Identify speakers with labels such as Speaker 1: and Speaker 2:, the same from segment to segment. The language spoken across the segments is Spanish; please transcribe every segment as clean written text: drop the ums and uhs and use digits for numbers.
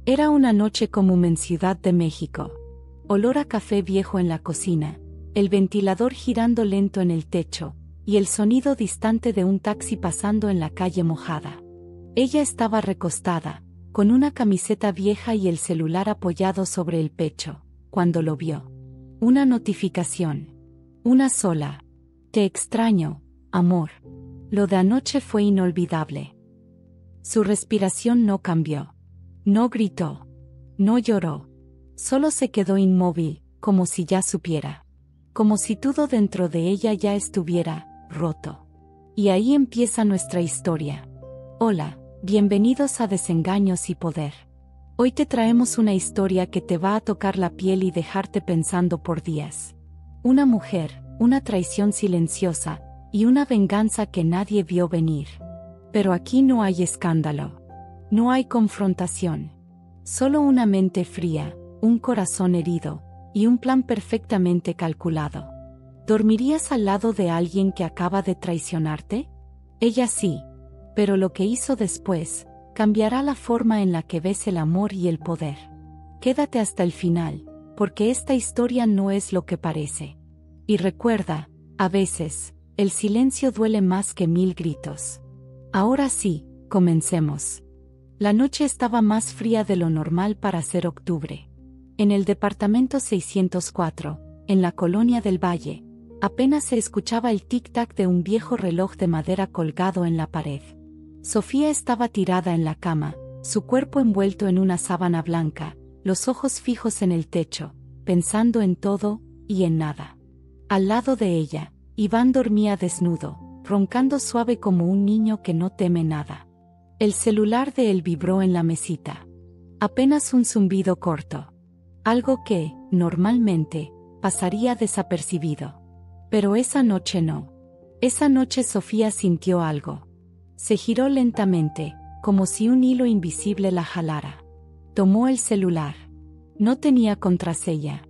Speaker 1: Era una noche común en Ciudad de México. Olor a café viejo en la cocina, el ventilador girando lento en el techo, y el sonido distante de un taxi pasando en la calle mojada. Ella estaba recostada, con una camiseta vieja y el celular apoyado sobre el pecho, cuando lo vio. Una notificación. Una sola. Te extraño, amor. Lo de anoche fue inolvidable. Su respiración no cambió. No gritó. No lloró. Solo se quedó inmóvil, como si ya supiera. Como si todo dentro de ella ya estuviera roto. Y ahí empieza nuestra historia. Hola, bienvenidos a Desengaños y Poder. Hoy te traemos una historia que te va a tocar la piel y dejarte pensando por días. Una mujer, una traición silenciosa, y una venganza que nadie vio venir. Pero aquí no hay escándalo. No hay confrontación. Solo una mente fría, un corazón herido, y un plan perfectamente calculado. ¿Dormirías al lado de alguien que acaba de traicionarte? Ella sí. Pero lo que hizo después, cambiará la forma en la que ves el amor y el poder. Quédate hasta el final, porque esta historia no es lo que parece. Y recuerda, a veces, el silencio duele más que 1000 gritos. Ahora sí, comencemos. La noche estaba más fría de lo normal para ser octubre. En el departamento 604, en la colonia del Valle, apenas se escuchaba el tic-tac de un viejo reloj de madera colgado en la pared. Sofía estaba tirada en la cama, su cuerpo envuelto en una sábana blanca, los ojos fijos en el techo, pensando en todo y en nada. Al lado de ella, Iván dormía desnudo, roncando suave como un niño que no teme nada. El celular de él vibró en la mesita. Apenas un zumbido corto. Algo que, normalmente, pasaría desapercibido. Pero esa noche no. Esa noche Sofía sintió algo. Se giró lentamente, como si un hilo invisible la jalara. Tomó el celular. No tenía contraseña.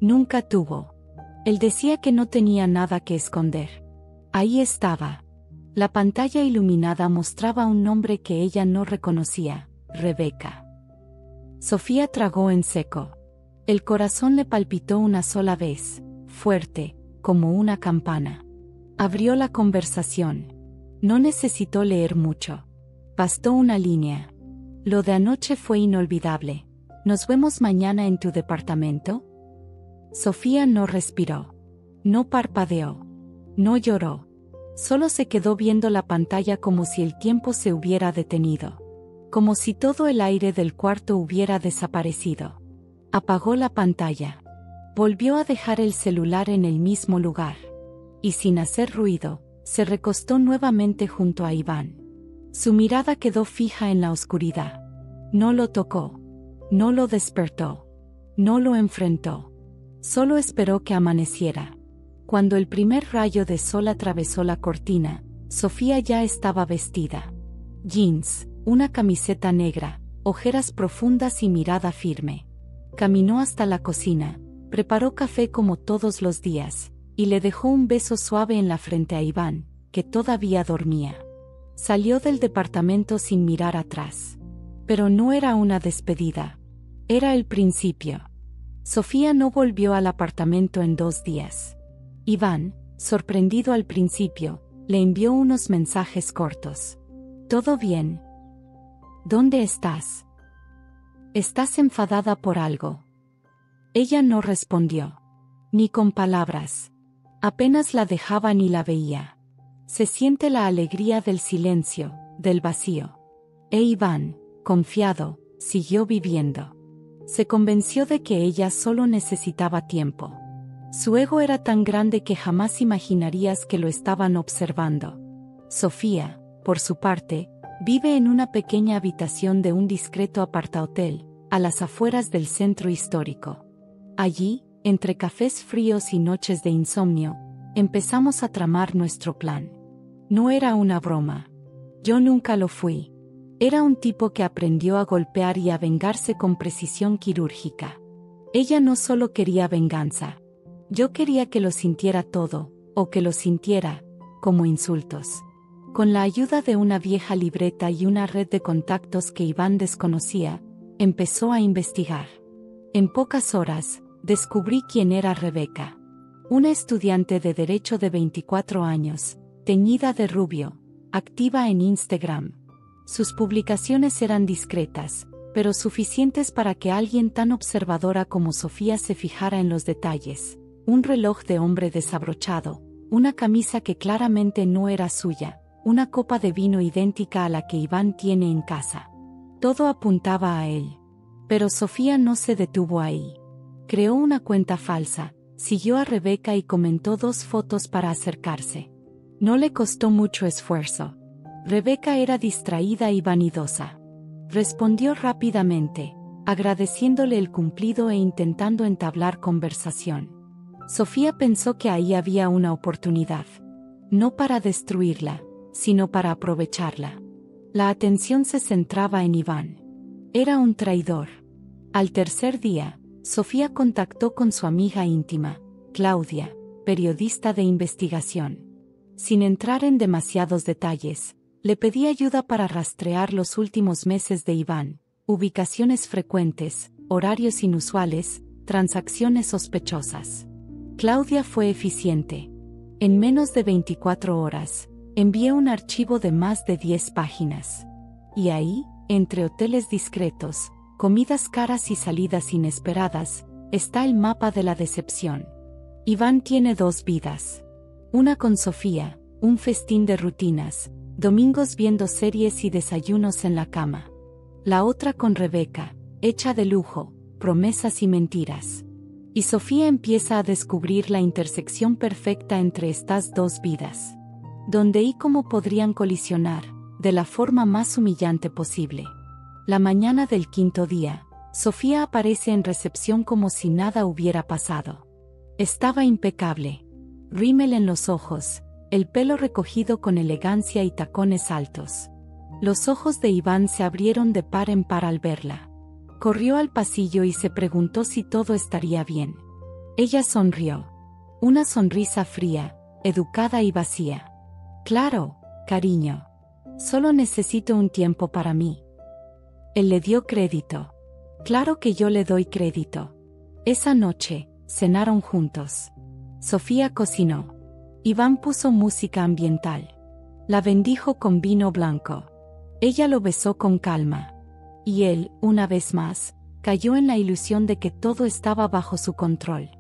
Speaker 1: Nunca tuvo. Él decía que no tenía nada que esconder. Ahí estaba. La pantalla iluminada mostraba un nombre que ella no reconocía, Rebeca. Sofía tragó en seco. El corazón le palpitó una sola vez, fuerte, como una campana. Abrió la conversación. No necesitó leer mucho. Bastó una línea. Lo de anoche fue inolvidable. ¿Nos vemos mañana en tu departamento? Sofía no respiró. No parpadeó. No lloró. Solo se quedó viendo la pantalla como si el tiempo se hubiera detenido. Como si todo el aire del cuarto hubiera desaparecido. Apagó la pantalla. Volvió a dejar el celular en el mismo lugar. Y sin hacer ruido, se recostó nuevamente junto a Iván. Su mirada quedó fija en la oscuridad. No lo tocó. No lo despertó. No lo enfrentó. Solo esperó que amaneciera. Cuando el primer rayo de sol atravesó la cortina, Sofía ya estaba vestida. Jeans, una camiseta negra, ojeras profundas y mirada firme. Caminó hasta la cocina, preparó café como todos los días, y le dejó un beso suave en la frente a Iván, que todavía dormía. Salió del departamento sin mirar atrás. Pero no era una despedida. Era el principio. Sofía no volvió al apartamento en 2 días. Iván, sorprendido al principio, le envió unos mensajes cortos. ¿Todo bien? ¿Dónde estás? ¿Estás enfadada por algo? Ella no respondió. Ni con palabras. Apenas la dejaba ni la veía. Se siente la alegría del silencio, del vacío. Iván, confiado, siguió viviendo. Se convenció de que ella solo necesitaba tiempo. Su ego era tan grande que jamás imaginarías que lo estaban observando. Sofía, por su parte, vive en una pequeña habitación de un discreto apartahotel, a las afueras del centro histórico. Allí, entre cafés fríos y noches de insomnio, empezamos a tramar nuestro plan. No era una broma. Yo nunca lo fui. Era un tipo que aprendió a golpear y a vengarse con precisión quirúrgica. Ella no solo quería venganza. Yo quería que lo sintiera todo, o que lo sintiera, como insultos. Con la ayuda de una vieja libreta y una red de contactos que Iván desconocía, Empezó a investigar. En pocas horas, descubrí quién era Rebeca. Una estudiante de Derecho de 24 años, teñida de rubio, activa en Instagram. Sus publicaciones eran discretas, pero suficientes para que alguien tan observadora como Sofía se fijara en los detalles. Un reloj de hombre desabrochado, una camisa que claramente no era suya, una copa de vino idéntica a la que Iván tiene en casa. Todo apuntaba a él. Pero Sofía no se detuvo ahí. Creó una cuenta falsa, siguió a Rebeca y comentó 2 fotos para acercarse. No le costó mucho esfuerzo. Rebeca era distraída y vanidosa. Respondió rápidamente, agradeciéndole el cumplido e intentando entablar conversación. Sofía pensó que ahí había una oportunidad. No para destruirla, sino para aprovecharla. La atención se centraba en Iván. Era un traidor. Al tercer día, Sofía contactó con su amiga íntima, Claudia, periodista de investigación. Sin entrar en demasiados detalles, le pedí ayuda para rastrear los últimos meses de Iván, ubicaciones frecuentes, horarios inusuales, transacciones sospechosas. Claudia fue eficiente. En menos de 24 horas, envié un archivo de más de 10 páginas. Y ahí, entre hoteles discretos, comidas caras y salidas inesperadas, está el mapa de la decepción. Iván tiene 2 vidas. Una con Sofía, un festín de rutinas, domingos viendo series y desayunos en la cama. La otra con Rebeca, hecha de lujo, promesas y mentiras. Y Sofía empieza a descubrir la intersección perfecta entre estas 2 vidas. Dónde y cómo podrían colisionar, de la forma más humillante posible. La mañana del 5.º día, Sofía aparece en recepción como si nada hubiera pasado. Estaba impecable. Rímel en los ojos, el pelo recogido con elegancia y tacones altos. Los ojos de Iván se abrieron de par en par al verla. Corrió al pasillo y se preguntó si todo estaría bien. Ella sonrió. Una sonrisa fría, educada y vacía. Claro, cariño. Solo necesito un tiempo para mí. Él le dio crédito. Claro que yo le doy crédito. Esa noche, cenaron juntos. Sofía cocinó. Iván puso música ambiental. La bendijo con vino blanco. Ella lo besó con calma. Y él, una vez más, cayó en la ilusión de que todo estaba bajo su control.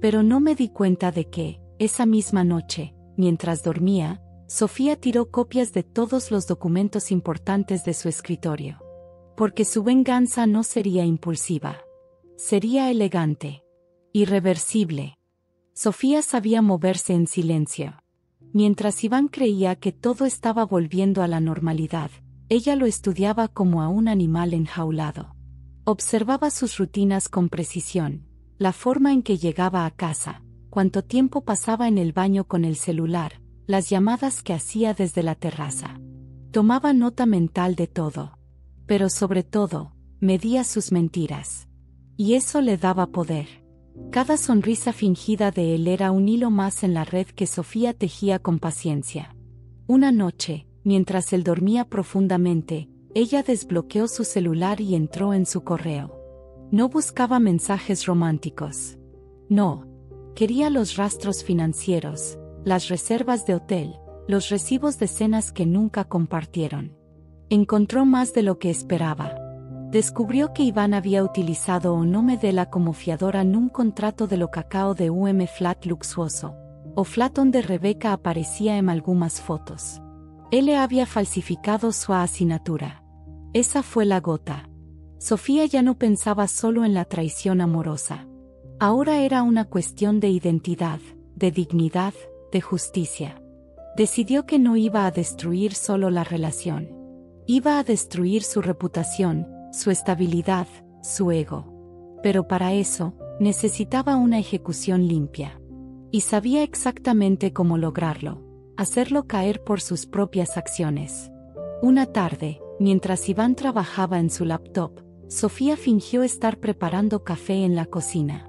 Speaker 1: Pero no me di cuenta de que, esa misma noche, mientras dormía, Sofía tiró copias de todos los documentos importantes de su escritorio. Porque su venganza no sería impulsiva. Sería elegante. Irreversible. Sofía sabía moverse en silencio. Mientras Iván creía que todo estaba volviendo a la normalidad, ella lo estudiaba como a un animal enjaulado. Observaba sus rutinas con precisión, la forma en que llegaba a casa, cuánto tiempo pasaba en el baño con el celular, las llamadas que hacía desde la terraza. Tomaba nota mental de todo. Pero sobre todo, medía sus mentiras. Y eso le daba poder. Cada sonrisa fingida de él era un hilo más en la red que Sofía tejía con paciencia. Una noche, mientras él dormía profundamente, ella desbloqueó su celular y entró en su correo. No buscaba mensajes románticos. No. Quería los rastros financieros, las reservas de hotel, los recibos de cenas que nunca compartieron. Encontró más de lo que esperaba. Descubrió que Iván había utilizado a Medela como fiadora en un contrato de lo cacao de flat luxuoso, o flat donde Rebeca aparecía en algunas fotos. Él le había falsificado su asignatura. Esa fue la gota. Sofía ya no pensaba solo en la traición amorosa. Ahora era una cuestión de identidad, de dignidad, de justicia. Decidió que no iba a destruir solo la relación. Iba a destruir su reputación, su estabilidad, su ego. Pero para eso, necesitaba una ejecución limpia. Y sabía exactamente cómo lograrlo, hacerlo caer por sus propias acciones. Una tarde, mientras Iván trabajaba en su laptop, Sofía fingió estar preparando café en la cocina.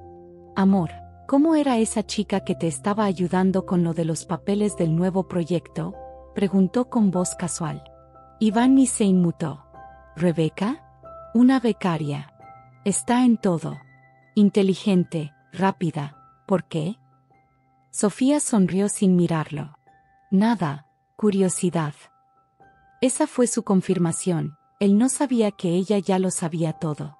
Speaker 1: Amor, ¿cómo era esa chica que te estaba ayudando con lo de los papeles del nuevo proyecto? Preguntó con voz casual. Iván ni se inmutó. ¿Rebeca? Una becaria. Está en todo. Inteligente, rápida. ¿Por qué? Sofía sonrió sin mirarlo. Nada, curiosidad. Esa fue su confirmación. Él no sabía que ella ya lo sabía todo.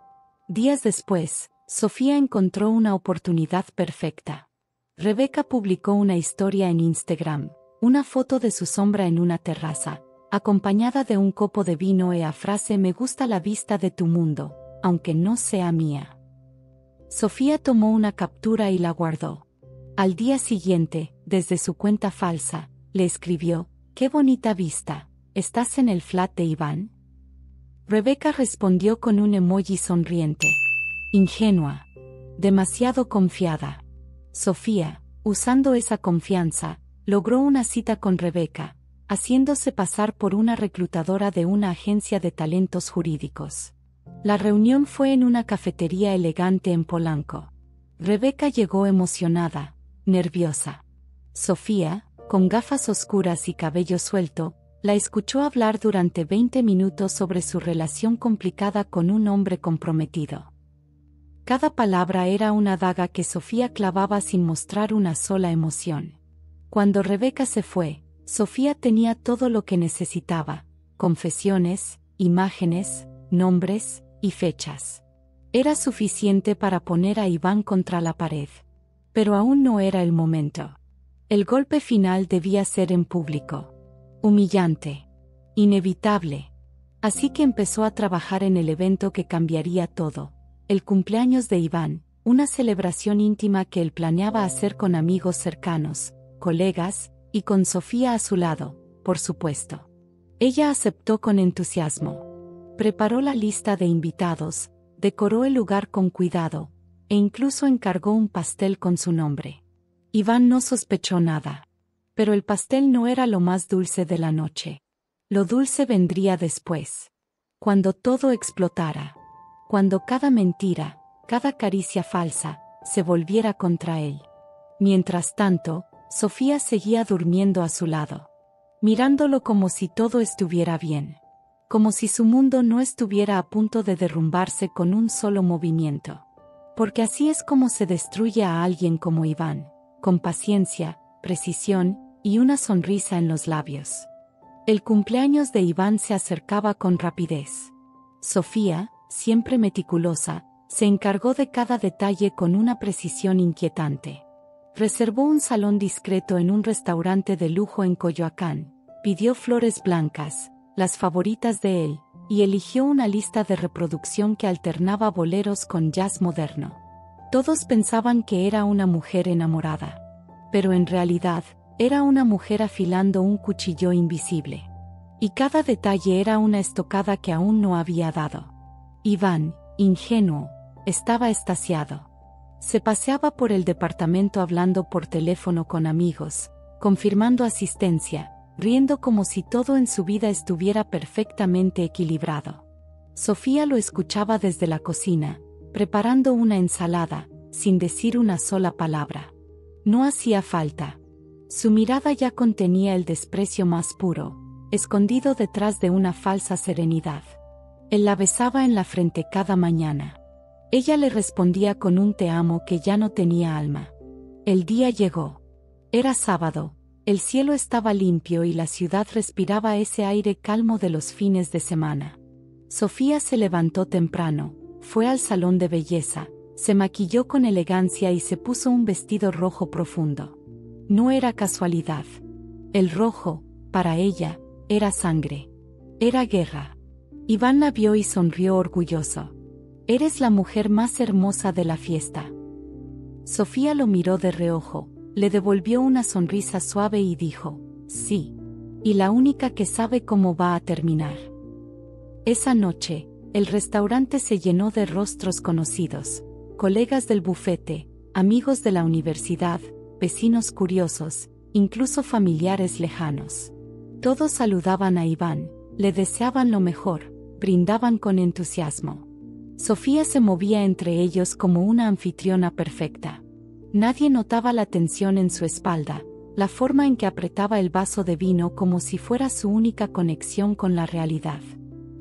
Speaker 1: Días después, Sofía encontró una oportunidad perfecta. Rebeca publicó una historia en Instagram, una foto de su sombra en una terraza, acompañada de un copo de vino y la frase "Me gusta la vista de tu mundo, aunque no sea mía". Sofía tomó una captura y la guardó. Al día siguiente, desde su cuenta falsa, le escribió: "Qué bonita vista, ¿estás en el flat de Iván?". Rebeca respondió con un emoji sonriente. Ingenua. Demasiado confiada. Sofía, usando esa confianza, logró una cita con Rebeca, haciéndose pasar por una reclutadora de una agencia de talentos jurídicos. La reunión fue en una cafetería elegante en Polanco. Rebeca llegó emocionada, nerviosa. Sofía, con gafas oscuras y cabello suelto, la escuchó hablar durante 20 minutos sobre su relación complicada con un hombre comprometido. Cada palabra era una daga que Sofía clavaba sin mostrar una sola emoción. Cuando Rebeca se fue, Sofía tenía todo lo que necesitaba: confesiones, imágenes, nombres y fechas. Era suficiente para poner a Iván contra la pared. Pero aún no era el momento. El golpe final debía ser en público. Humillante. Inevitable. Así que empezó a trabajar en el evento que cambiaría todo: el cumpleaños de Iván, una celebración íntima que él planeaba hacer con amigos cercanos, colegas, y con Sofía a su lado, por supuesto. Ella aceptó con entusiasmo. Preparó la lista de invitados, decoró el lugar con cuidado, e incluso encargó un pastel con su nombre. Iván no sospechó nada. Pero el pastel no era lo más dulce de la noche. Lo dulce vendría después. Cuando todo explotara. Cuando cada mentira, cada caricia falsa, se volviera contra él. Mientras tanto, Sofía seguía durmiendo a su lado. Mirándolo como si todo estuviera bien. Como si su mundo no estuviera a punto de derrumbarse con un solo movimiento. Porque así es como se destruye a alguien como Iván, con paciencia, precisión y una sonrisa en los labios. El cumpleaños de Iván se acercaba con rapidez. Sofía, siempre meticulosa, se encargó de cada detalle con una precisión inquietante. Reservó un salón discreto en un restaurante de lujo en Coyoacán, pidió flores blancas, las favoritas de él, y eligió una lista de reproducción que alternaba boleros con jazz moderno. Todos pensaban que era una mujer enamorada. Pero en realidad, era una mujer afilando un cuchillo invisible. Y cada detalle era una estocada que aún no había dado. Iván, ingenuo, estaba extasiado. Se paseaba por el departamento hablando por teléfono con amigos, confirmando asistencia, riendo como si todo en su vida estuviera perfectamente equilibrado. Sofía lo escuchaba desde la cocina, preparando una ensalada, sin decir una sola palabra. No hacía falta. Su mirada ya contenía el desprecio más puro, escondido detrás de una falsa serenidad. Él la besaba en la frente cada mañana. Ella le respondía con un te amo que ya no tenía alma. El día llegó. Era sábado, el cielo estaba limpio y la ciudad respiraba ese aire calmo de los fines de semana. Sofía se levantó temprano, fue al salón de belleza, se maquilló con elegancia y se puso un vestido rojo profundo. No era casualidad. El rojo, para ella, era sangre. Era guerra. Iván la vio y sonrió orgulloso. «Eres la mujer más hermosa de la fiesta». Sofía lo miró de reojo, le devolvió una sonrisa suave y dijo: «Sí. Y la única que sabe cómo va a terminar». Esa noche, el restaurante se llenó de rostros conocidos, colegas del bufete, amigos de la universidad, vecinos curiosos, incluso familiares lejanos. Todos saludaban a Iván, le deseaban lo mejor, brindaban con entusiasmo. Sofía se movía entre ellos como una anfitriona perfecta. Nadie notaba la tensión en su espalda, la forma en que apretaba el vaso de vino como si fuera su única conexión con la realidad.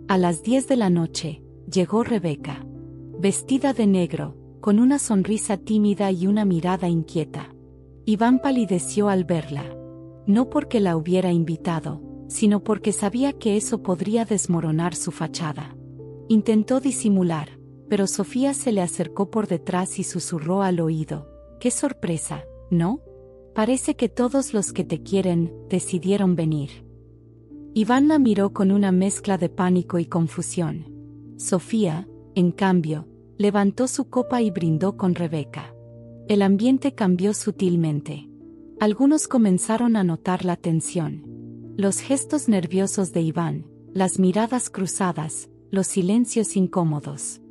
Speaker 1: A las 10 de la noche, llegó Rebeca. Vestida de negro, con una sonrisa tímida y una mirada inquieta. Iván palideció al verla. No porque la hubiera invitado, sino porque sabía que eso podría desmoronar su fachada. Intentó disimular, pero Sofía se le acercó por detrás y susurró al oído: «¡Qué sorpresa!, ¿no? Parece que todos los que te quieren, decidieron venir». Iván la miró con una mezcla de pánico y confusión. Sofía, en cambio, levantó su copa y brindó con Rebeca. El ambiente cambió sutilmente. Algunos comenzaron a notar la tensión. Los gestos nerviosos de Iván, las miradas cruzadas, los silencios incómodos.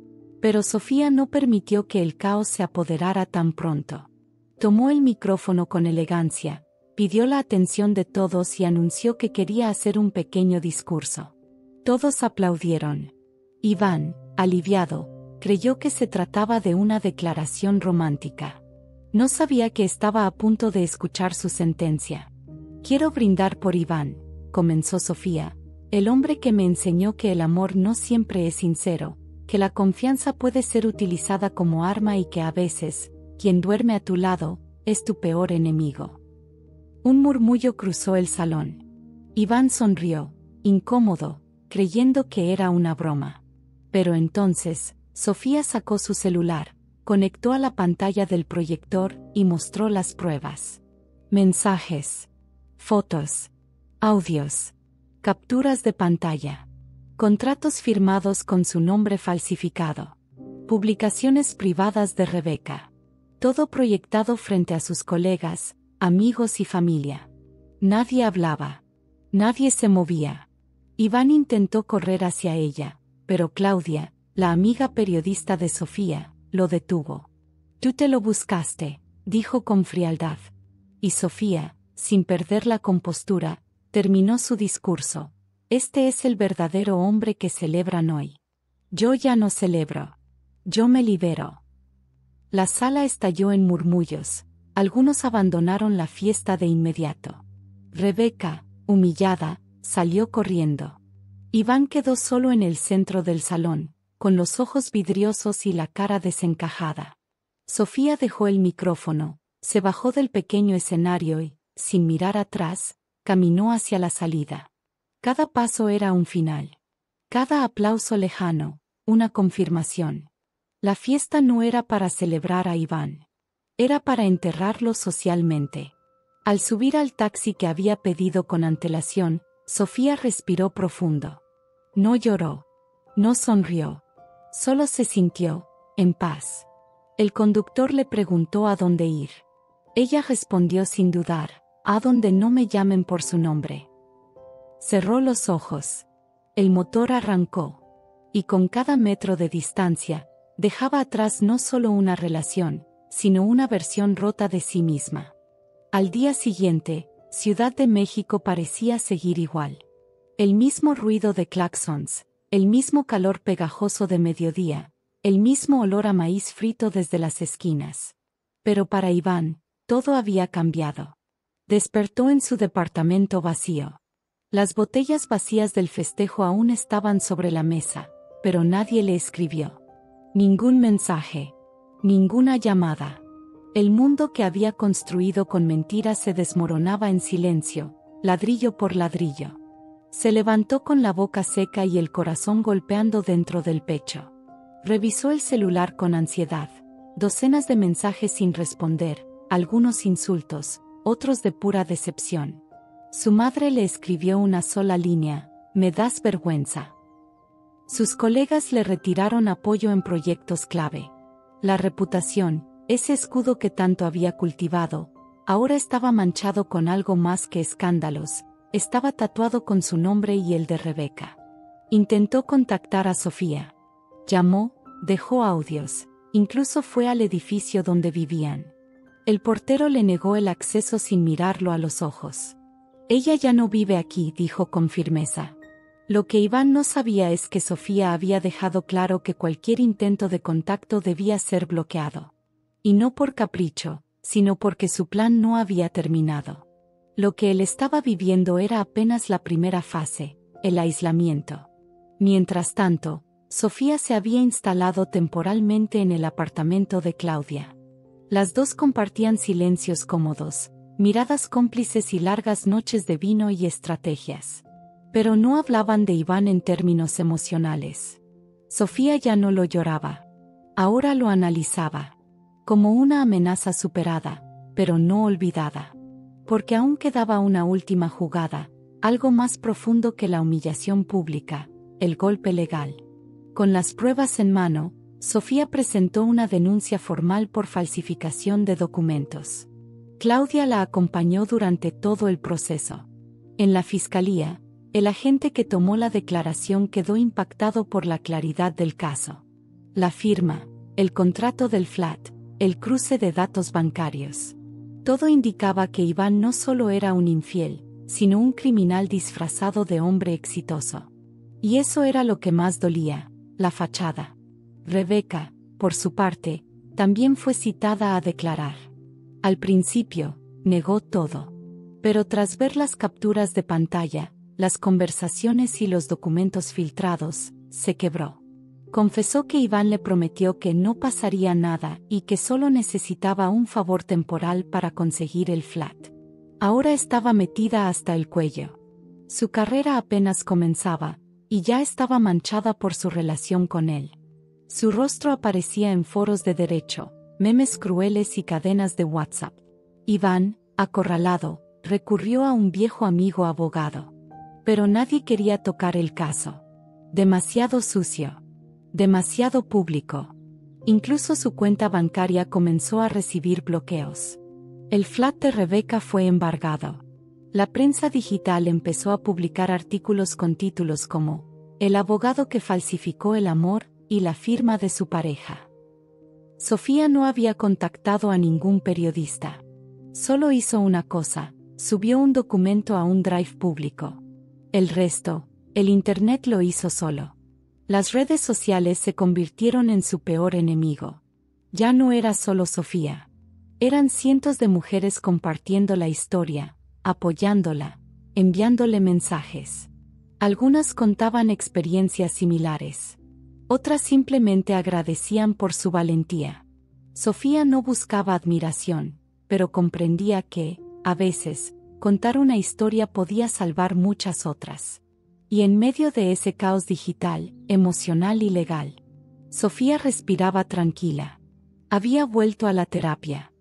Speaker 1: Pero Sofía no permitió que el caos se apoderara tan pronto. Tomó el micrófono con elegancia, pidió la atención de todos y anunció que quería hacer un pequeño discurso. Todos aplaudieron. Iván, aliviado, creyó que se trataba de una declaración romántica. No sabía que estaba a punto de escuchar su sentencia. «Quiero brindar por Iván», comenzó Sofía, «el hombre que me enseñó que el amor no siempre es sincero, que la confianza puede ser utilizada como arma y que a veces, quien duerme a tu lado, es tu peor enemigo». Un murmullo cruzó el salón. Iván sonrió, incómodo, creyendo que era una broma. Pero entonces, Sofía sacó su celular, conectó a la pantalla del proyector y mostró las pruebas. Mensajes, fotos, audios, capturas de pantalla, contratos firmados con su nombre falsificado, publicaciones privadas de Rebeca. Todo proyectado frente a sus colegas, amigos y familia. Nadie hablaba. Nadie se movía. Iván intentó correr hacia ella, pero Claudia, la amiga periodista de Sofía, lo detuvo. «Tú te lo buscaste», dijo con frialdad. Y Sofía, sin perder la compostura, terminó su discurso. «Este es el verdadero hombre que celebran hoy. Yo ya no celebro. Yo me libero». La sala estalló en murmullos. Algunos abandonaron la fiesta de inmediato. Rebeca, humillada, salió corriendo. Iván quedó solo en el centro del salón, con los ojos vidriosos y la cara desencajada. Sofía dejó el micrófono, se bajó del pequeño escenario y, sin mirar atrás, caminó hacia la salida. Cada paso era un final. Cada aplauso lejano, una confirmación. La fiesta no era para celebrar a Iván. Era para enterrarlo socialmente. Al subir al taxi que había pedido con antelación, Sofía respiró profundo. No lloró. No sonrió. Solo se sintió, en paz. El conductor le preguntó a dónde ir. Ella respondió sin dudar: «A donde no me llamen por su nombre». Cerró los ojos. El motor arrancó. Y con cada metro de distancia, dejaba atrás no solo una relación, sino una versión rota de sí misma. Al día siguiente, Ciudad de México parecía seguir igual. El mismo ruido de claxons, el mismo calor pegajoso de mediodía, el mismo olor a maíz frito desde las esquinas. Pero para Iván, todo había cambiado. Despertó en su departamento vacío. Las botellas vacías del festejo aún estaban sobre la mesa, pero nadie le escribió. Ningún mensaje. Ninguna llamada. El mundo que había construido con mentiras se desmoronaba en silencio, ladrillo por ladrillo. Se levantó con la boca seca y el corazón golpeando dentro del pecho. Revisó el celular con ansiedad. Docenas de mensajes sin responder, algunos insultos, otros de pura decepción. Su madre le escribió una sola línea: «Me das vergüenza». Sus colegas le retiraron apoyo en proyectos clave. La reputación, ese escudo que tanto había cultivado, ahora estaba manchado con algo más que escándalos. Estaba tatuado con su nombre y el de Rebeca. Intentó contactar a Sofía. Llamó, dejó audios, incluso fue al edificio donde vivían. El portero le negó el acceso sin mirarlo a los ojos. «Ella ya no vive aquí», dijo con firmeza. Lo que Iván no sabía es que Sofía había dejado claro que cualquier intento de contacto debía ser bloqueado. Y no por capricho, sino porque su plan no había terminado. Lo que él estaba viviendo era apenas la primera fase, el aislamiento. Mientras tanto, Sofía se había instalado temporalmente en el apartamento de Claudia. Las dos compartían silencios cómodos, miradas cómplices y largas noches de vino y estrategias. Pero no hablaban de Iván en términos emocionales. Sofía ya no lo lloraba. Ahora lo analizaba. Como una amenaza superada, pero no olvidada. Porque aún quedaba una última jugada, algo más profundo que la humillación pública, el golpe legal. Con las pruebas en mano, Sofía presentó una denuncia formal por falsificación de documentos. Claudia la acompañó durante todo el proceso. En la fiscalía, el agente que tomó la declaración quedó impactado por la claridad del caso. La firma, el contrato del flat, el cruce de datos bancarios. Todo indicaba que Iván no solo era un infiel, sino un criminal disfrazado de hombre exitoso. Y eso era lo que más dolía, la fachada. Rebeca, por su parte, también fue citada a declarar. Al principio, negó todo. Pero tras ver las capturas de pantalla, las conversaciones y los documentos filtrados, se quebró. Confesó que Iván le prometió que no pasaría nada y que solo necesitaba un favor temporal para conseguir el flat. Ahora estaba metida hasta el cuello. Su carrera apenas comenzaba, y ya estaba manchada por su relación con él. Su rostro aparecía en foros de derecho, memes crueles y cadenas de WhatsApp. Iván, acorralado, recurrió a un viejo amigo abogado. Pero nadie quería tocar el caso. Demasiado sucio. Demasiado público. Incluso su cuenta bancaria comenzó a recibir bloqueos. El flat de Rebeca fue embargado. La prensa digital empezó a publicar artículos con títulos como "El abogado que falsificó el amor" y la firma de su pareja. Sofía no había contactado a ningún periodista. Solo hizo una cosa: subió un documento a un drive público. El resto, el Internet lo hizo solo. Las redes sociales se convirtieron en su peor enemigo. Ya no era solo Sofía. Eran cientos de mujeres compartiendo la historia, apoyándola, enviándole mensajes. Algunas contaban experiencias similares. Otras simplemente agradecían por su valentía. Sofía no buscaba admiración, pero comprendía que, a veces, contar una historia podía salvar muchas otras. Y en medio de ese caos digital, emocional y legal, Sofía respiraba tranquila. Había vuelto a la terapia.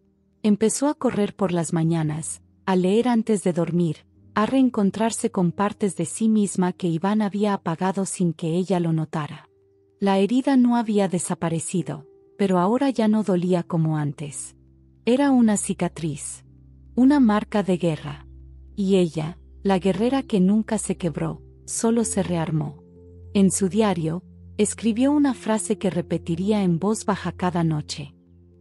Speaker 1: Empezó a correr por las mañanas, a leer antes de dormir, a reencontrarse con partes de sí misma que Iván había apagado sin que ella lo notara. La herida no había desaparecido, pero ahora ya no dolía como antes. Era una cicatriz. Una marca de guerra. Y ella, la guerrera que nunca se quebró, solo se rearmó. En su diario, escribió una frase que repetiría en voz baja cada noche.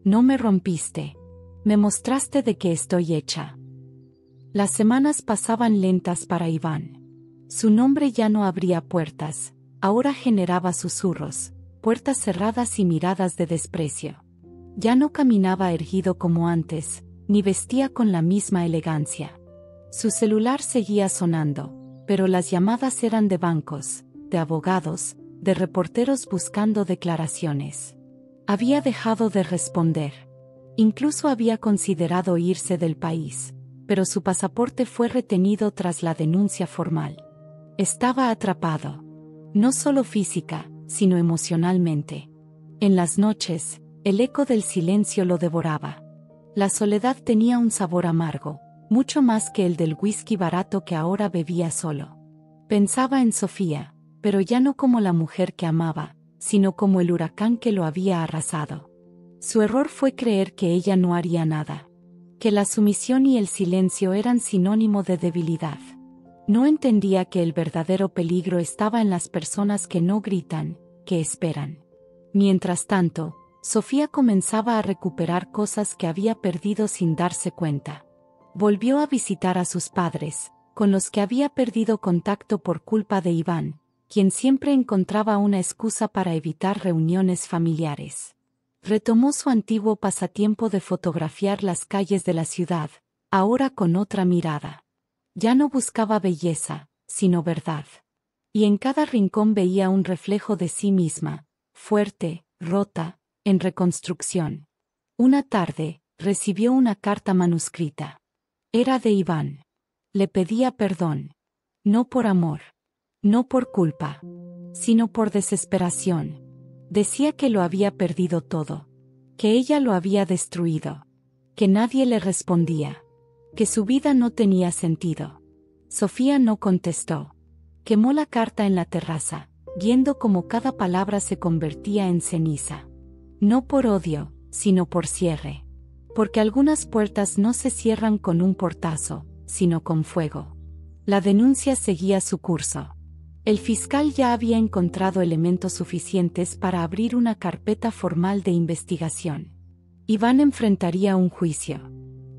Speaker 1: No me rompiste. Me mostraste de qué estoy hecha. Las semanas pasaban lentas para Iván. Su nombre ya no abría puertas, ahora generaba susurros, puertas cerradas y miradas de desprecio. Ya no caminaba erguido como antes, ni vestía con la misma elegancia. Su celular seguía sonando, pero las llamadas eran de bancos, de abogados, de reporteros buscando declaraciones. Había dejado de responder. Incluso había considerado irse del país, pero su pasaporte fue retenido tras la denuncia formal. Estaba atrapado. No solo física, sino emocionalmente. En las noches, el eco del silencio lo devoraba. La soledad tenía un sabor amargo, mucho más que el del whisky barato que ahora bebía solo. Pensaba en Sofía, pero ya no como la mujer que amaba, sino como el huracán que lo había arrasado. Su error fue creer que ella no haría nada, que la sumisión y el silencio eran sinónimo de debilidad. No entendía que el verdadero peligro estaba en las personas que no gritan, que esperan. Mientras tanto, Sofía comenzaba a recuperar cosas que había perdido sin darse cuenta. Volvió a visitar a sus padres, con los que había perdido contacto por culpa de Iván, quien siempre encontraba una excusa para evitar reuniones familiares. Retomó su antiguo pasatiempo de fotografiar las calles de la ciudad, ahora con otra mirada. Ya no buscaba belleza, sino verdad. Y en cada rincón veía un reflejo de sí misma, fuerte, rota, en reconstrucción. Una tarde, recibió una carta manuscrita. Era de Iván. Le pedía perdón. No por amor. No por culpa. Sino por desesperación. Decía que lo había perdido todo. Que ella lo había destruido. Que nadie le respondía. Que su vida no tenía sentido. Sofía no contestó. Quemó la carta en la terraza, viendo cómo cada palabra se convertía en ceniza. No por odio, sino por cierre. Porque algunas puertas no se cierran con un portazo, sino con fuego. La denuncia seguía su curso. El fiscal ya había encontrado elementos suficientes para abrir una carpeta formal de investigación. Iván enfrentaría un juicio.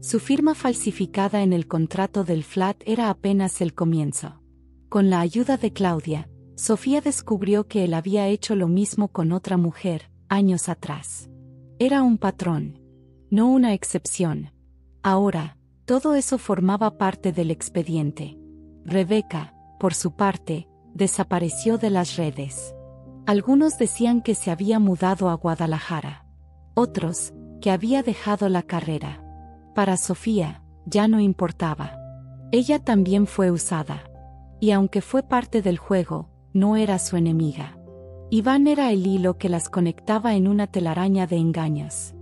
Speaker 1: Su firma falsificada en el contrato del flat era apenas el comienzo. Con la ayuda de Claudia, Sofía descubrió que él había hecho lo mismo con otra mujer, años atrás. Era un patrón, no una excepción. Ahora, todo eso formaba parte del expediente. Rebeca, por su parte, desapareció de las redes. Algunos decían que se había mudado a Guadalajara. Otros, que había dejado la carrera. Para Sofía, ya no importaba. Ella también fue usada. Y aunque fue parte del juego, no era su enemiga. Iván era el hilo que las conectaba en una telaraña de engaños.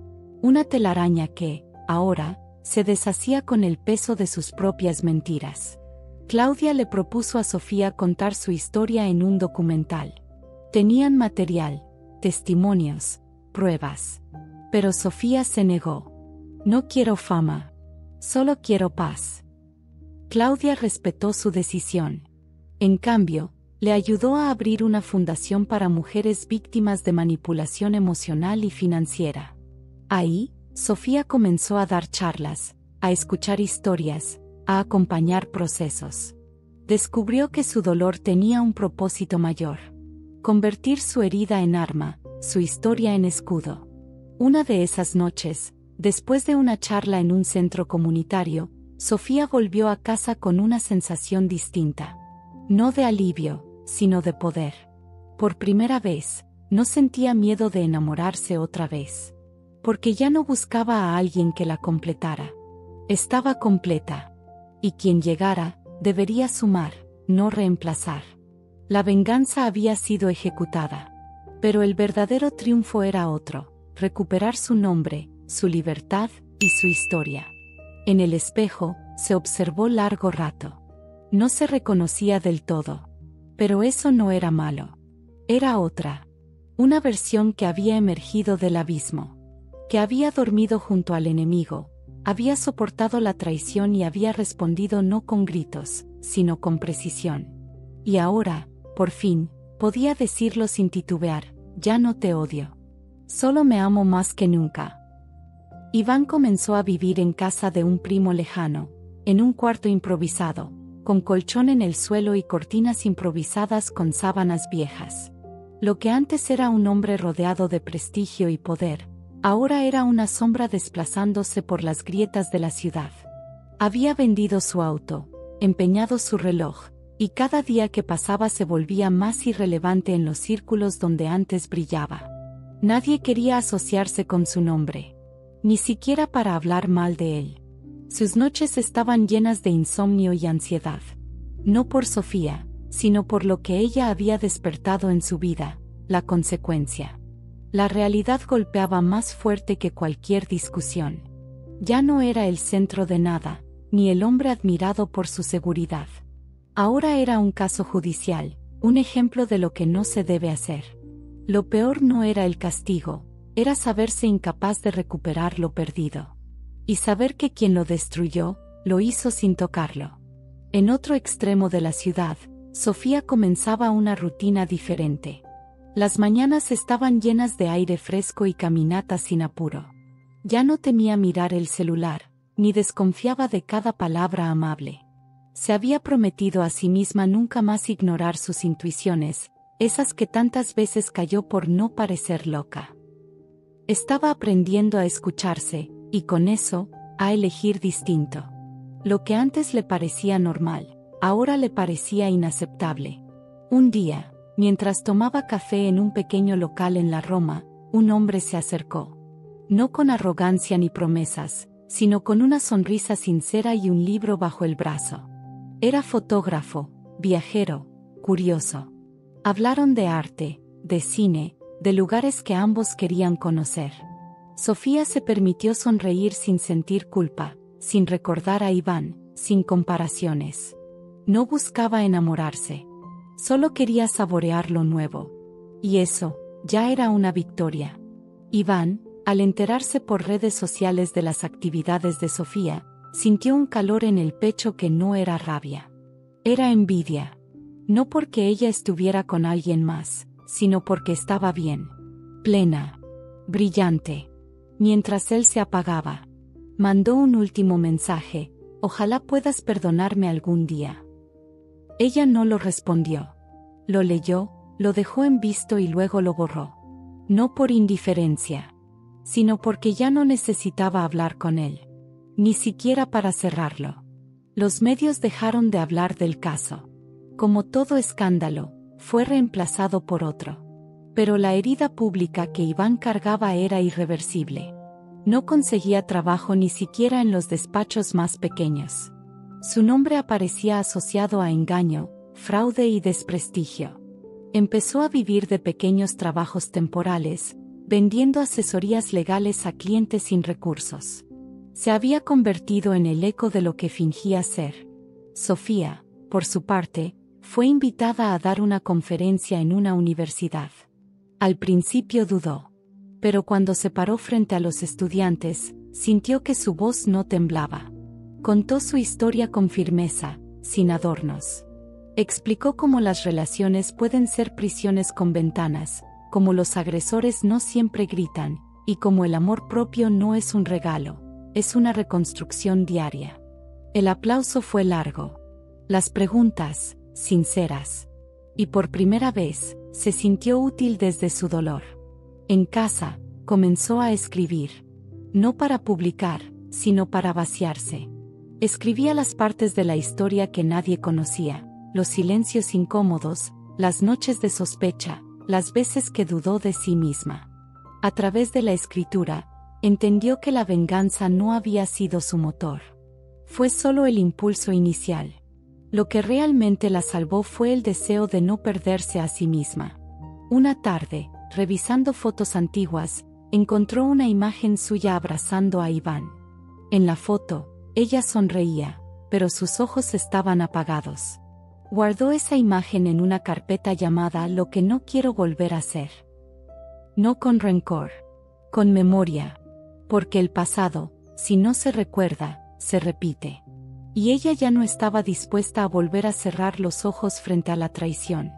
Speaker 1: Una telaraña que, ahora, se deshacía con el peso de sus propias mentiras. Claudia le propuso a Sofía contar su historia en un documental. Tenían material, testimonios, pruebas. Pero Sofía se negó. No quiero fama. Solo quiero paz. Claudia respetó su decisión. En cambio, le ayudó a abrir una fundación para mujeres víctimas de manipulación emocional y financiera. Ahí, Sofía comenzó a dar charlas, a escuchar historias, a acompañar procesos. Descubrió que su dolor tenía un propósito mayor. Convertir su herida en arma, su historia en escudo. Una de esas noches, después de una charla en un centro comunitario, Sofía volvió a casa con una sensación distinta. No de alivio, sino de poder. Por primera vez, no sentía miedo de enamorarse otra vez. Porque ya no buscaba a alguien que la completara. Estaba completa. Y quien llegara, debería sumar, no reemplazar. La venganza había sido ejecutada. Pero el verdadero triunfo era otro: recuperar su nombre, su libertad y su historia. En el espejo, se observó largo rato. No se reconocía del todo. Pero eso no era malo. Era otra. Una versión que había emergido del abismo. Que había dormido junto al enemigo, había soportado la traición y había respondido no con gritos, sino con precisión. Y ahora, por fin, podía decirlo sin titubear: ya no te odio. Solo me amo más que nunca. Iván comenzó a vivir en casa de un primo lejano, en un cuarto improvisado, con colchón en el suelo y cortinas improvisadas con sábanas viejas. Lo que antes era un hombre rodeado de prestigio y poder, ahora era una sombra desplazándose por las grietas de la ciudad. Había vendido su auto, empeñado su reloj, y cada día que pasaba se volvía más irrelevante en los círculos donde antes brillaba. Nadie quería asociarse con su nombre. Ni siquiera para hablar mal de él. Sus noches estaban llenas de insomnio y ansiedad. No por Sofía, sino por lo que ella había despertado en su vida, la consecuencia. La realidad golpeaba más fuerte que cualquier discusión. Ya no era el centro de nada, ni el hombre admirado por su seguridad. Ahora era un caso judicial, un ejemplo de lo que no se debe hacer. Lo peor no era el castigo, era saberse incapaz de recuperar lo perdido. Y saber que quien lo destruyó, lo hizo sin tocarlo. En otro extremo de la ciudad, Sofía comenzaba una rutina diferente. Las mañanas estaban llenas de aire fresco y caminatas sin apuro. Ya no temía mirar el celular, ni desconfiaba de cada palabra amable. Se había prometido a sí misma nunca más ignorar sus intuiciones, esas que tantas veces cayó por no parecer loca. Estaba aprendiendo a escucharse, y con eso, a elegir distinto. Lo que antes le parecía normal, ahora le parecía inaceptable. Un día, mientras tomaba café en un pequeño local en la Roma, un hombre se acercó. No con arrogancia ni promesas, sino con una sonrisa sincera y un libro bajo el brazo. Era fotógrafo, viajero, curioso. Hablaron de arte, de cine, de lugares que ambos querían conocer. Sofía se permitió sonreír sin sentir culpa, sin recordar a Iván, sin comparaciones. No buscaba enamorarse. Solo quería saborear lo nuevo. Y eso, ya era una victoria. Iván, al enterarse por redes sociales de las actividades de Sofía, sintió un calor en el pecho que no era rabia. Era envidia. No porque ella estuviera con alguien más, sino porque estaba bien. Plena. Brillante. Mientras él se apagaba, mandó un último mensaje: ojalá puedas perdonarme algún día. Ella no lo respondió. Lo leyó, lo dejó en visto y luego lo borró. No por indiferencia, sino porque ya no necesitaba hablar con él. Ni siquiera para cerrarlo. Los medios dejaron de hablar del caso. Como todo escándalo, fue reemplazado por otro. Pero la herida pública que Iván cargaba era irreversible. No conseguía trabajo ni siquiera en los despachos más pequeños. Su nombre aparecía asociado a engaño, fraude y desprestigio. Empezó a vivir de pequeños trabajos temporales, vendiendo asesorías legales a clientes sin recursos. Se había convertido en el eco de lo que fingía ser. Sofía, por su parte, fue invitada a dar una conferencia en una universidad. Al principio dudó, pero cuando se paró frente a los estudiantes, sintió que su voz no temblaba. Contó su historia con firmeza, sin adornos. Explicó cómo las relaciones pueden ser prisiones con ventanas, cómo los agresores no siempre gritan, y cómo el amor propio no es un regalo, es una reconstrucción diaria. El aplauso fue largo. Las preguntas, sinceras. Y por primera vez, se sintió útil desde su dolor. En casa, comenzó a escribir. No para publicar, sino para vaciarse. Escribía las partes de la historia que nadie conocía, los silencios incómodos, las noches de sospecha, las veces que dudó de sí misma. A través de la escritura, entendió que la venganza no había sido su motor. Fue solo el impulso inicial. Lo que realmente la salvó fue el deseo de no perderse a sí misma. Una tarde, revisando fotos antiguas, encontró una imagen suya abrazando a Iván. En la foto, ella sonreía, pero sus ojos estaban apagados. Guardó esa imagen en una carpeta llamada Lo que no quiero volver a ser. No con rencor, con memoria, porque el pasado, si no se recuerda, se repite. Y ella ya no estaba dispuesta a volver a cerrar los ojos frente a la traición.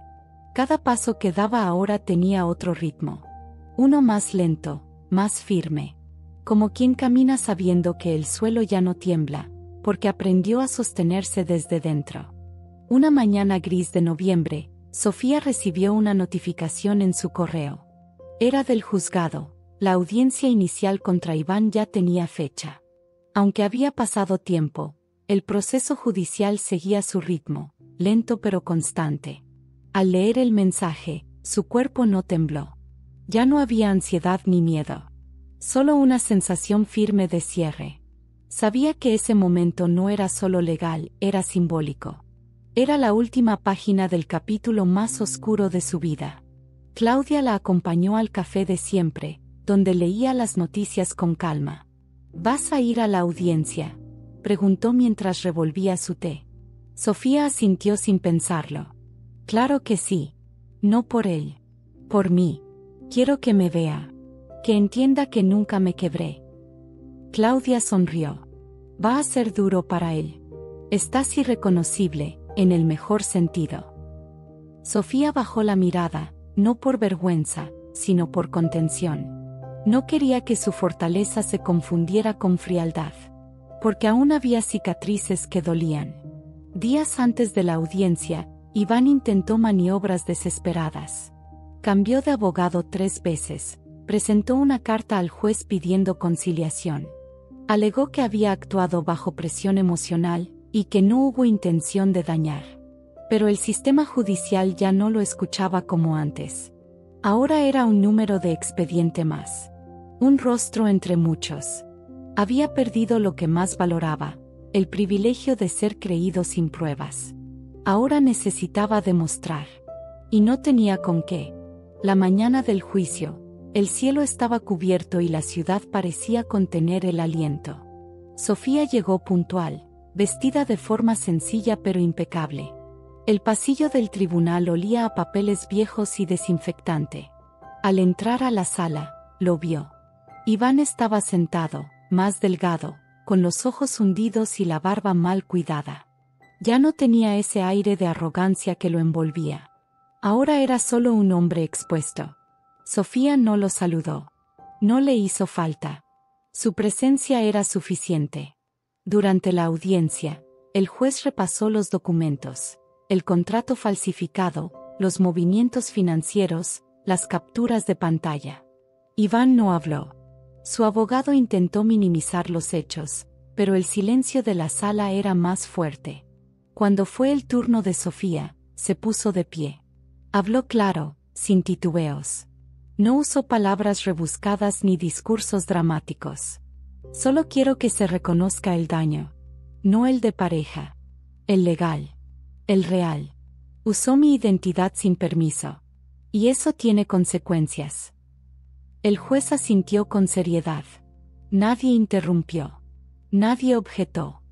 Speaker 1: Cada paso que daba ahora tenía otro ritmo. Uno más lento, más firme. Como quien camina sabiendo que el suelo ya no tiembla, porque aprendió a sostenerse desde dentro. Una mañana gris de noviembre, Sofía recibió una notificación en su correo. Era del juzgado. La audiencia inicial contra Iván ya tenía fecha. Aunque había pasado tiempo, el proceso judicial seguía su ritmo, lento pero constante. Al leer el mensaje, su cuerpo no tembló. Ya no había ansiedad ni miedo. Solo una sensación firme de cierre. Sabía que ese momento no era solo legal, era simbólico. Era la última página del capítulo más oscuro de su vida. Claudia la acompañó al café de siempre, donde leía las noticias con calma. ¿Vas a ir a la audiencia?, preguntó mientras revolvía su té. Sofía asintió sin pensarlo. Claro que sí. No por él. Por mí. Quiero que me vea. Que entienda que nunca me quebré. Claudia sonrió. Va a ser duro para él. Estás irreconocible, en el mejor sentido. Sofía bajó la mirada, no por vergüenza, sino por contención. No quería que su fortaleza se confundiera con frialdad. Porque aún había cicatrices que dolían. Días antes de la audiencia, Iván intentó maniobras desesperadas. Cambió de abogado 3 veces, presentó una carta al juez pidiendo conciliación. Alegó que había actuado bajo presión emocional, y que no hubo intención de dañar. Pero el sistema judicial ya no lo escuchaba como antes. Ahora era un número de expediente más. Un rostro entre muchos. Había perdido lo que más valoraba, el privilegio de ser creído sin pruebas. Ahora necesitaba demostrar. Y no tenía con qué. La mañana del juicio, el cielo estaba cubierto y la ciudad parecía contener el aliento. Sofía llegó puntual, vestida de forma sencilla pero impecable. El pasillo del tribunal olía a papeles viejos y desinfectante. Al entrar a la sala, lo vio. Iván estaba sentado, más delgado, con los ojos hundidos y la barba mal cuidada. Ya no tenía ese aire de arrogancia que lo envolvía. Ahora era solo un hombre expuesto. Sofía no lo saludó. No le hizo falta. Su presencia era suficiente. Durante la audiencia, el juez repasó los documentos, el contrato falsificado, los movimientos financieros, las capturas de pantalla. Iván no habló. Su abogado intentó minimizar los hechos, pero el silencio de la sala era más fuerte. Cuando fue el turno de Sofía, se puso de pie. Habló claro, sin titubeos. No usó palabras rebuscadas ni discursos dramáticos. Solo quiero que se reconozca el daño. No el de pareja. El legal. El real. Usó mi identidad sin permiso. Y eso tiene consecuencias. El juez asintió con seriedad. Nadie interrumpió. Nadie objetó.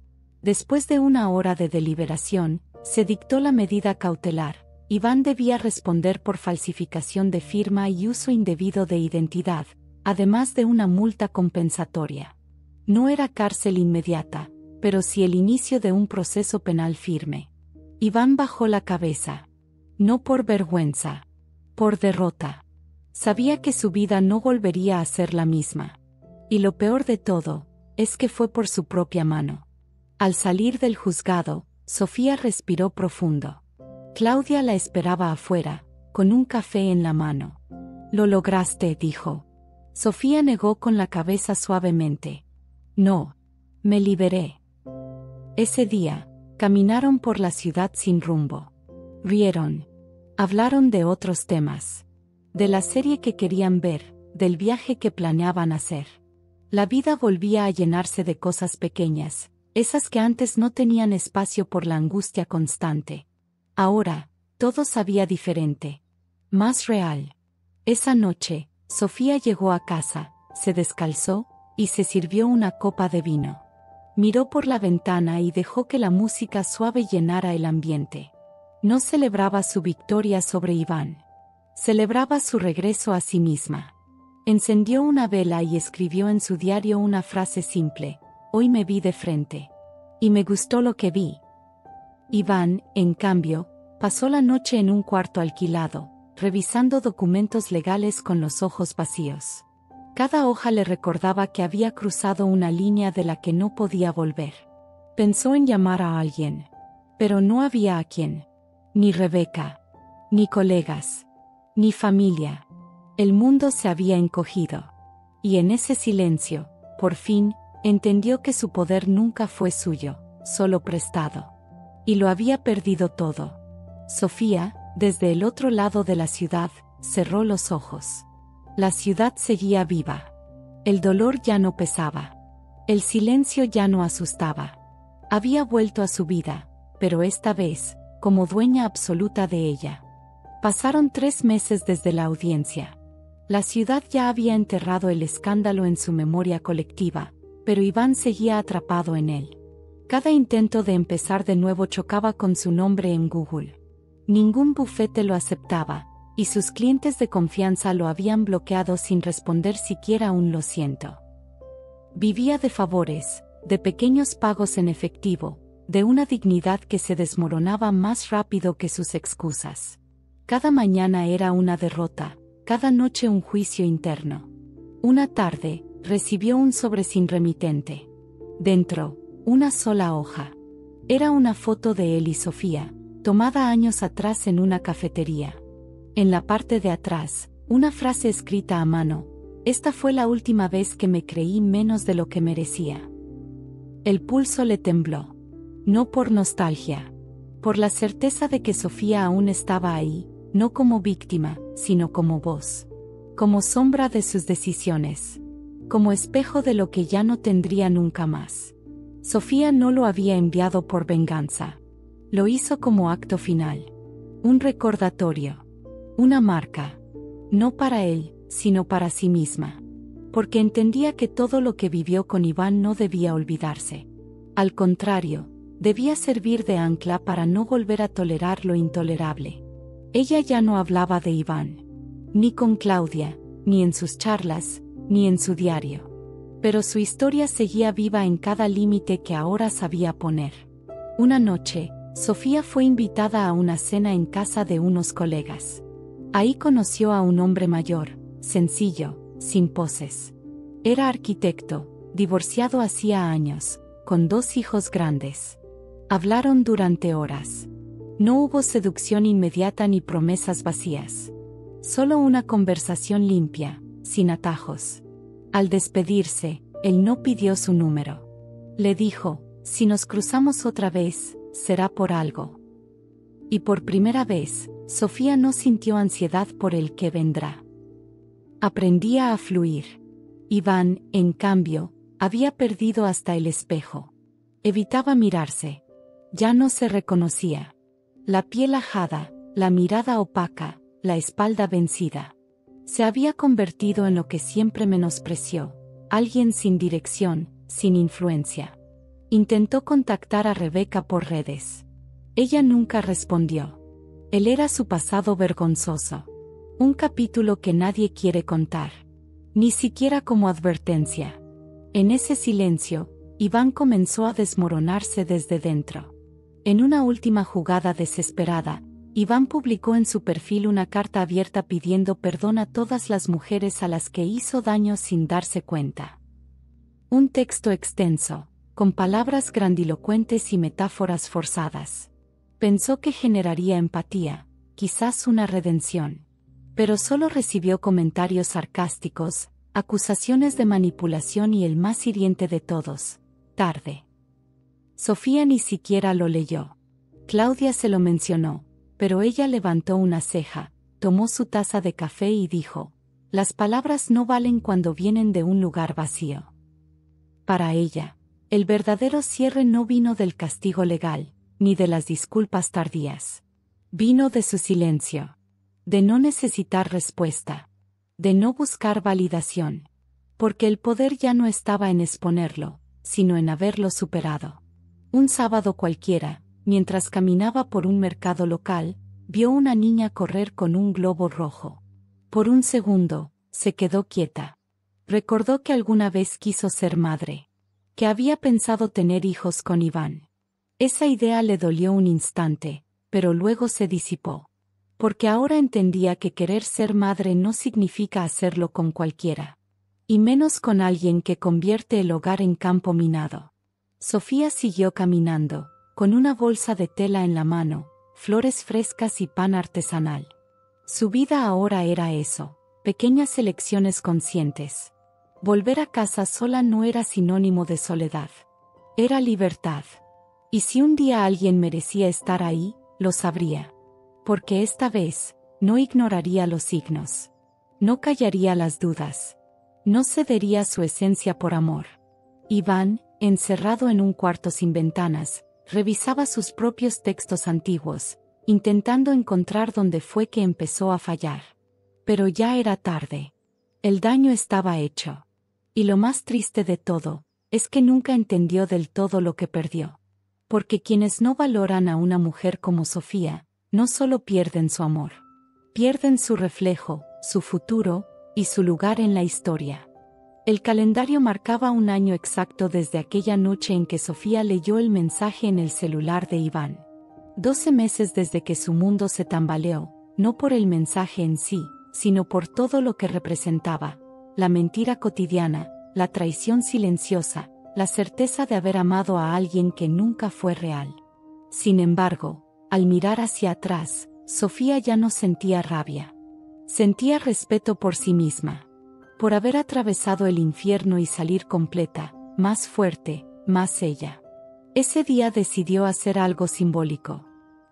Speaker 1: Después de 1 hora de deliberación, se dictó la medida cautelar. Iván debía responder por falsificación de firma y uso indebido de identidad, además de una multa compensatoria. No era cárcel inmediata, pero sí el inicio de un proceso penal firme. Iván bajó la cabeza. No por vergüenza. Por derrota. Sabía que su vida no volvería a ser la misma. Y lo peor de todo, es que fue por su propia mano. Al salir del juzgado, Sofía respiró profundo. Claudia la esperaba afuera, con un café en la mano. «Lo lograste», dijo. Sofía negó con la cabeza suavemente. «No. Me liberé». Ese día, caminaron por la ciudad sin rumbo. Rieron. Hablaron de otros temas. De la serie que querían ver, del viaje que planeaban hacer. La vida volvía a llenarse de cosas pequeñas, esas que antes no tenían espacio por la angustia constante. Ahora, todo sabía diferente. Más real. Esa noche, Sofía llegó a casa, se descalzó, y se sirvió una copa de vino. Miró por la ventana y dejó que la música suave llenara el ambiente. No celebraba su victoria sobre Iván. Celebraba su regreso a sí misma. Encendió una vela y escribió en su diario una frase simple: «Hoy me vi de frente. Y me gustó lo que vi». Iván, en cambio, pasó la noche en un cuarto alquilado, revisando documentos legales con los ojos vacíos. Cada hoja le recordaba que había cruzado una línea de la que no podía volver. Pensó en llamar a alguien. Pero no había a quién. Ni Rebeca. Ni colegas. Ni familia. El mundo se había encogido. Y en ese silencio, por fin, entendió que su poder nunca fue suyo, solo prestado. Y lo había perdido todo. Sofía, desde el otro lado de la ciudad, cerró los ojos. La ciudad seguía viva. El dolor ya no pesaba. El silencio ya no asustaba. Había vuelto a su vida, pero esta vez, como dueña absoluta de ella. Pasaron 3 meses desde la audiencia. La ciudad ya había enterrado el escándalo en su memoria colectiva, pero Iván seguía atrapado en él. Cada intento de empezar de nuevo chocaba con su nombre en Google. Ningún bufete lo aceptaba, y sus clientes de confianza lo habían bloqueado sin responder siquiera un «lo siento». Vivía de favores, de pequeños pagos en efectivo, de una dignidad que se desmoronaba más rápido que sus excusas. Cada mañana era una derrota, cada noche un juicio interno. Una tarde, recibió un sobre sin remitente. Dentro, una sola hoja. Era una foto de él y Sofía, tomada años atrás en una cafetería. En la parte de atrás, una frase escrita a mano: «Esta fue la última vez que me creí menos de lo que merecía». El pulso le tembló. No por nostalgia. por la certeza de que Sofía aún estaba ahí, no como víctima, sino como voz. Como sombra de sus decisiones. Como espejo de lo que ya no tendría nunca más. Sofía no lo había enviado por venganza. Lo hizo como acto final. Un recordatorio. Una marca. No para él, sino para sí misma. Porque entendía que todo lo que vivió con Iván no debía olvidarse. Al contrario, debía servir de ancla para no volver a tolerar lo intolerable. Ella ya no hablaba de Iván. Ni con Claudia, ni en sus charlas, ni en su diario. Pero su historia seguía viva en cada límite que ahora sabía poner. Una noche, Sofía fue invitada a una cena en casa de unos colegas. Ahí conoció a un hombre mayor, sencillo, sin poses. Era arquitecto, divorciado hacía años, con 2 hijos grandes. Hablaron durante horas. No hubo seducción inmediata ni promesas vacías. Solo una conversación limpia, sin atajos. Al despedirse, él no pidió su número. Le dijo, si nos cruzamos otra vez, será por algo. Y por primera vez, Sofía no sintió ansiedad por el que vendrá. Aprendía a fluir. Iván, en cambio, había perdido hasta el espejo. Evitaba mirarse. Ya no se reconocía. La piel ajada, la mirada opaca, la espalda vencida. Se había convertido en lo que siempre menospreció, alguien sin dirección, sin influencia. Intentó contactar a Rebeca por redes. Ella nunca respondió. Él era su pasado vergonzoso. Un capítulo que nadie quiere contar. Ni siquiera como advertencia. En ese silencio, Iván comenzó a desmoronarse desde dentro. En una última jugada desesperada, Iván publicó en su perfil una carta abierta pidiendo perdón a todas las mujeres a las que hizo daño sin darse cuenta. Un texto extenso, con palabras grandilocuentes y metáforas forzadas. Pensó que generaría empatía, quizás una redención. Pero solo recibió comentarios sarcásticos, acusaciones de manipulación y el más hiriente de todos, tarde. Sofía ni siquiera lo leyó. Claudia se lo mencionó, pero ella levantó una ceja, tomó su taza de café y dijo, las palabras no valen cuando vienen de un lugar vacío. Para ella, el verdadero cierre no vino del castigo legal, ni de las disculpas tardías. Vino de su silencio. De no necesitar respuesta. De no buscar validación. Porque el poder ya no estaba en exponerlo, sino en haberlo superado. Un sábado cualquiera, mientras caminaba por un mercado local, vio una niña correr con un globo rojo. Por un segundo, se quedó quieta. Recordó que alguna vez quiso ser madre. Que había pensado tener hijos con Iván. Esa idea le dolió un instante, pero luego se disipó. Porque ahora entendía que querer ser madre no significa hacerlo con cualquiera. Y menos con alguien que convierte el hogar en campo minado. Sofía siguió caminando, con una bolsa de tela en la mano, flores frescas y pan artesanal. Su vida ahora era eso, pequeñas elecciones conscientes. Volver a casa sola no era sinónimo de soledad. Era libertad. Y si un día alguien merecía estar ahí, lo sabría. Porque esta vez, no ignoraría los signos. No callaría las dudas. No cedería su esencia por amor. Iván, encerrado en un cuarto sin ventanas, revisaba sus propios textos antiguos, intentando encontrar dónde fue que empezó a fallar. Pero ya era tarde. El daño estaba hecho. Y lo más triste de todo, es que nunca entendió del todo lo que perdió. Porque quienes no valoran a una mujer como Sofía, no solo pierden su amor. Pierden su reflejo, su futuro, y su lugar en la historia. El calendario marcaba un año exacto desde aquella noche en que Sofía leyó el mensaje en el celular de Iván. 12 meses desde que su mundo se tambaleó, no por el mensaje en sí, sino por todo lo que representaba, la mentira cotidiana, la traición silenciosa, la certeza de haber amado a alguien que nunca fue real. Sin embargo, al mirar hacia atrás, Sofía ya no sentía rabia. Sentía respeto por sí misma. Por haber atravesado el infierno y salir completa, más fuerte, más ella. Ese día decidió hacer algo simbólico.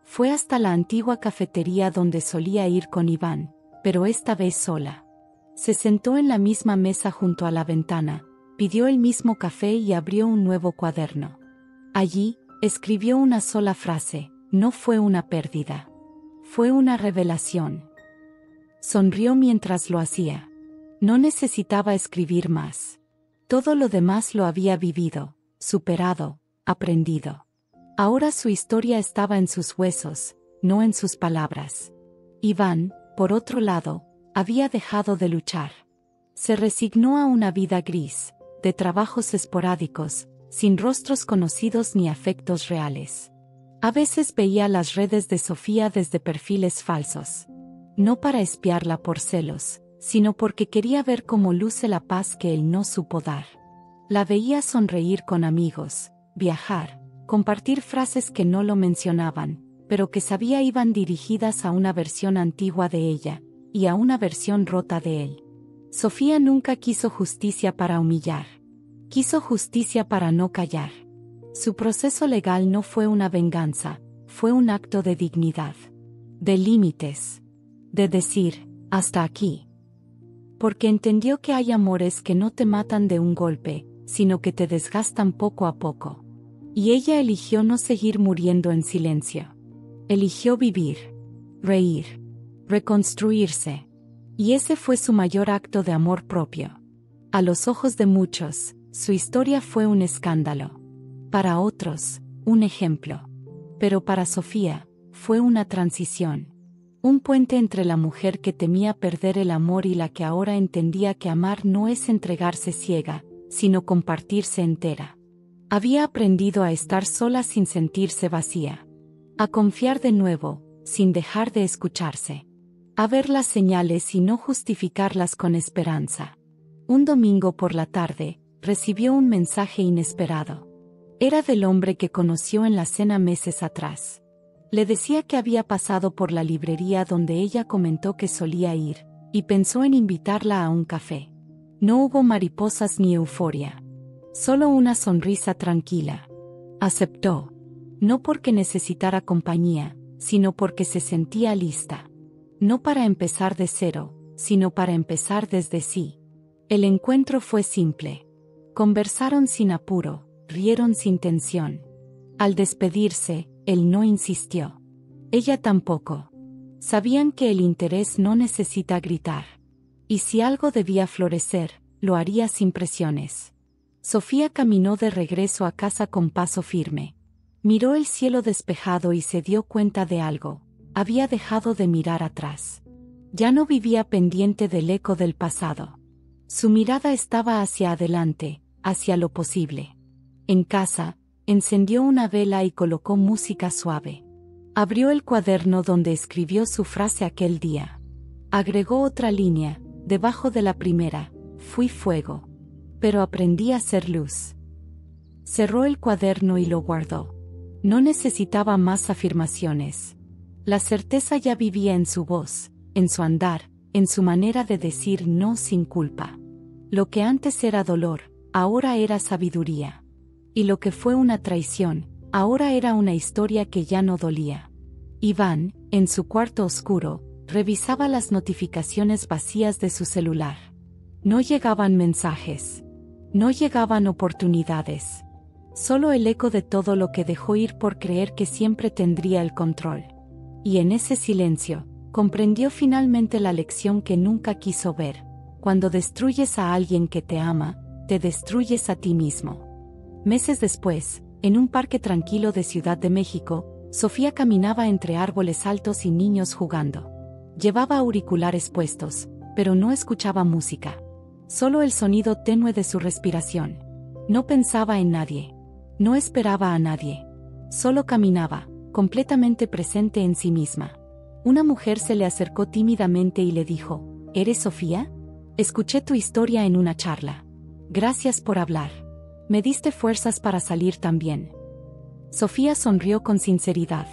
Speaker 1: Fue hasta la antigua cafetería donde solía ir con Iván, pero esta vez sola. Se sentó en la misma mesa junto a la ventana, pidió el mismo café y abrió un nuevo cuaderno. Allí, escribió una sola frase: no fue una pérdida. Fue una revelación. Sonrió mientras lo hacía. No necesitaba escribir más. Todo lo demás lo había vivido, superado, aprendido. Ahora su historia estaba en sus huesos, no en sus palabras. Iván, por otro lado, había dejado de luchar. Se resignó a una vida gris, de trabajos esporádicos, sin rostros conocidos ni afectos reales. A veces veía las redes de Sofía desde perfiles falsos. No para espiarla por celos, sino porque quería ver cómo luce la paz que él no supo dar. La veía sonreír con amigos, viajar, compartir frases que no lo mencionaban, pero que sabía iban dirigidas a una versión antigua de ella, y a una versión rota de él. Sofía nunca quiso justicia para humillar. Quiso justicia para no callar. Su proceso legal no fue una venganza, fue un acto de dignidad. De límites. De decir, hasta aquí. Porque entendió que hay amores que no te matan de un golpe, sino que te desgastan poco a poco. Y ella eligió no seguir muriendo en silencio. Eligió vivir, reír, reconstruirse. Y ese fue su mayor acto de amor propio. A los ojos de muchos, su historia fue un escándalo. Para otros, un ejemplo. Pero para Sofía, fue una transición. Un puente entre la mujer que temía perder el amor y la que ahora entendía que amar no es entregarse ciega, sino compartirse entera. Había aprendido a estar sola sin sentirse vacía. A confiar de nuevo, sin dejar de escucharse. A ver las señales y no justificarlas con esperanza. Un domingo por la tarde, recibió un mensaje inesperado. Era del hombre que conoció en la cena meses atrás. Le decía que había pasado por la librería donde ella comentó que solía ir, y pensó en invitarla a un café. No hubo mariposas ni euforia. Solo una sonrisa tranquila. Aceptó. No porque necesitara compañía, sino porque se sentía lista. No para empezar de cero, sino para empezar desde sí. El encuentro fue simple. Conversaron sin apuro, rieron sin tensión. Al despedirse, él no insistió. Ella tampoco. Sabían que el interés no necesita gritar. Y si algo debía florecer, lo haría sin presiones. Sofía caminó de regreso a casa con paso firme. Miró el cielo despejado y se dio cuenta de algo. Había dejado de mirar atrás. Ya no vivía pendiente del eco del pasado. Su mirada estaba hacia adelante, hacia lo posible. En casa, encendió una vela y colocó música suave. Abrió el cuaderno donde escribió su frase aquel día. Agregó otra línea, debajo de la primera: fui fuego. Pero aprendí a ser luz. Cerró el cuaderno y lo guardó. No necesitaba más afirmaciones. La certeza ya vivía en su voz, en su andar, en su manera de decir no sin culpa. Lo que antes era dolor, ahora era sabiduría. Y lo que fue una traición, ahora era una historia que ya no dolía. Iván, en su cuarto oscuro, revisaba las notificaciones vacías de su celular. No llegaban mensajes. No llegaban oportunidades. Solo el eco de todo lo que dejó ir por creer que siempre tendría el control. Y en ese silencio, comprendió finalmente la lección que nunca quiso ver. Cuando destruyes a alguien que te ama, te destruyes a ti mismo. Meses después, en un parque tranquilo de Ciudad de México, Sofía caminaba entre árboles altos y niños jugando. Llevaba auriculares puestos, pero no escuchaba música. Solo el sonido tenue de su respiración. No pensaba en nadie. No esperaba a nadie. Solo caminaba, completamente presente en sí misma. Una mujer se le acercó tímidamente y le dijo: ¿Eres Sofía? Escuché tu historia en una charla. Gracias por hablar. Me diste fuerzas para salir también. Sofía sonrió con sinceridad.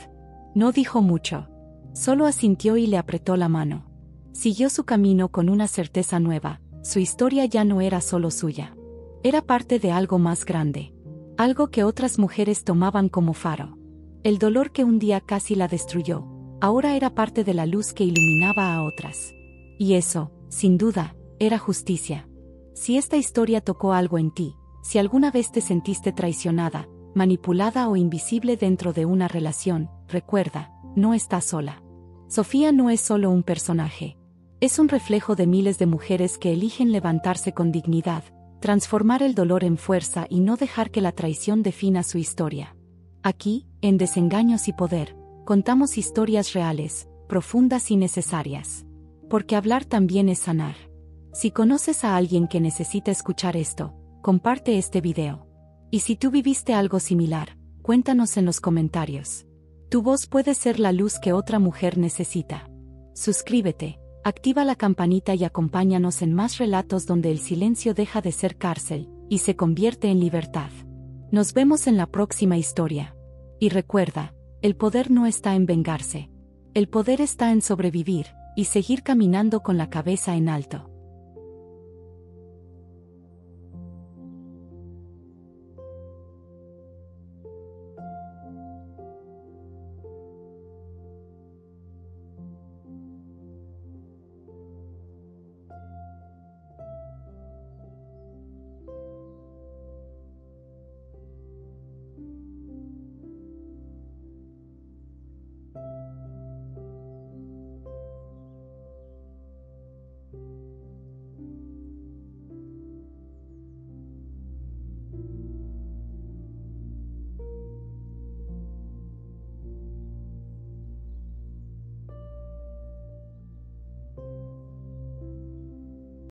Speaker 1: No dijo mucho. Solo asintió y le apretó la mano. Siguió su camino con una certeza nueva. Su historia ya no era solo suya. Era parte de algo más grande. Algo que otras mujeres tomaban como faro. El dolor que un día casi la destruyó, ahora era parte de la luz que iluminaba a otras. Y eso, sin duda, era justicia. Si esta historia tocó algo en ti, si alguna vez te sentiste traicionada, manipulada o invisible dentro de una relación, recuerda, no estás sola. Sofía no es solo un personaje. Es un reflejo de miles de mujeres que eligen levantarse con dignidad, transformar el dolor en fuerza y no dejar que la traición defina su historia. Aquí, en Desengaños y Poder, contamos historias reales, profundas y necesarias. Porque hablar también es sanar. Si conoces a alguien que necesita escuchar esto, comparte este video. Y si tú viviste algo similar, cuéntanos en los comentarios. Tu voz puede ser la luz que otra mujer necesita. Suscríbete, activa la campanita y acompáñanos en más relatos donde el silencio deja de ser cárcel y se convierte en libertad. Nos vemos en la próxima historia. Y recuerda, el poder no está en vengarse. El poder está en sobrevivir y seguir caminando con la cabeza en alto.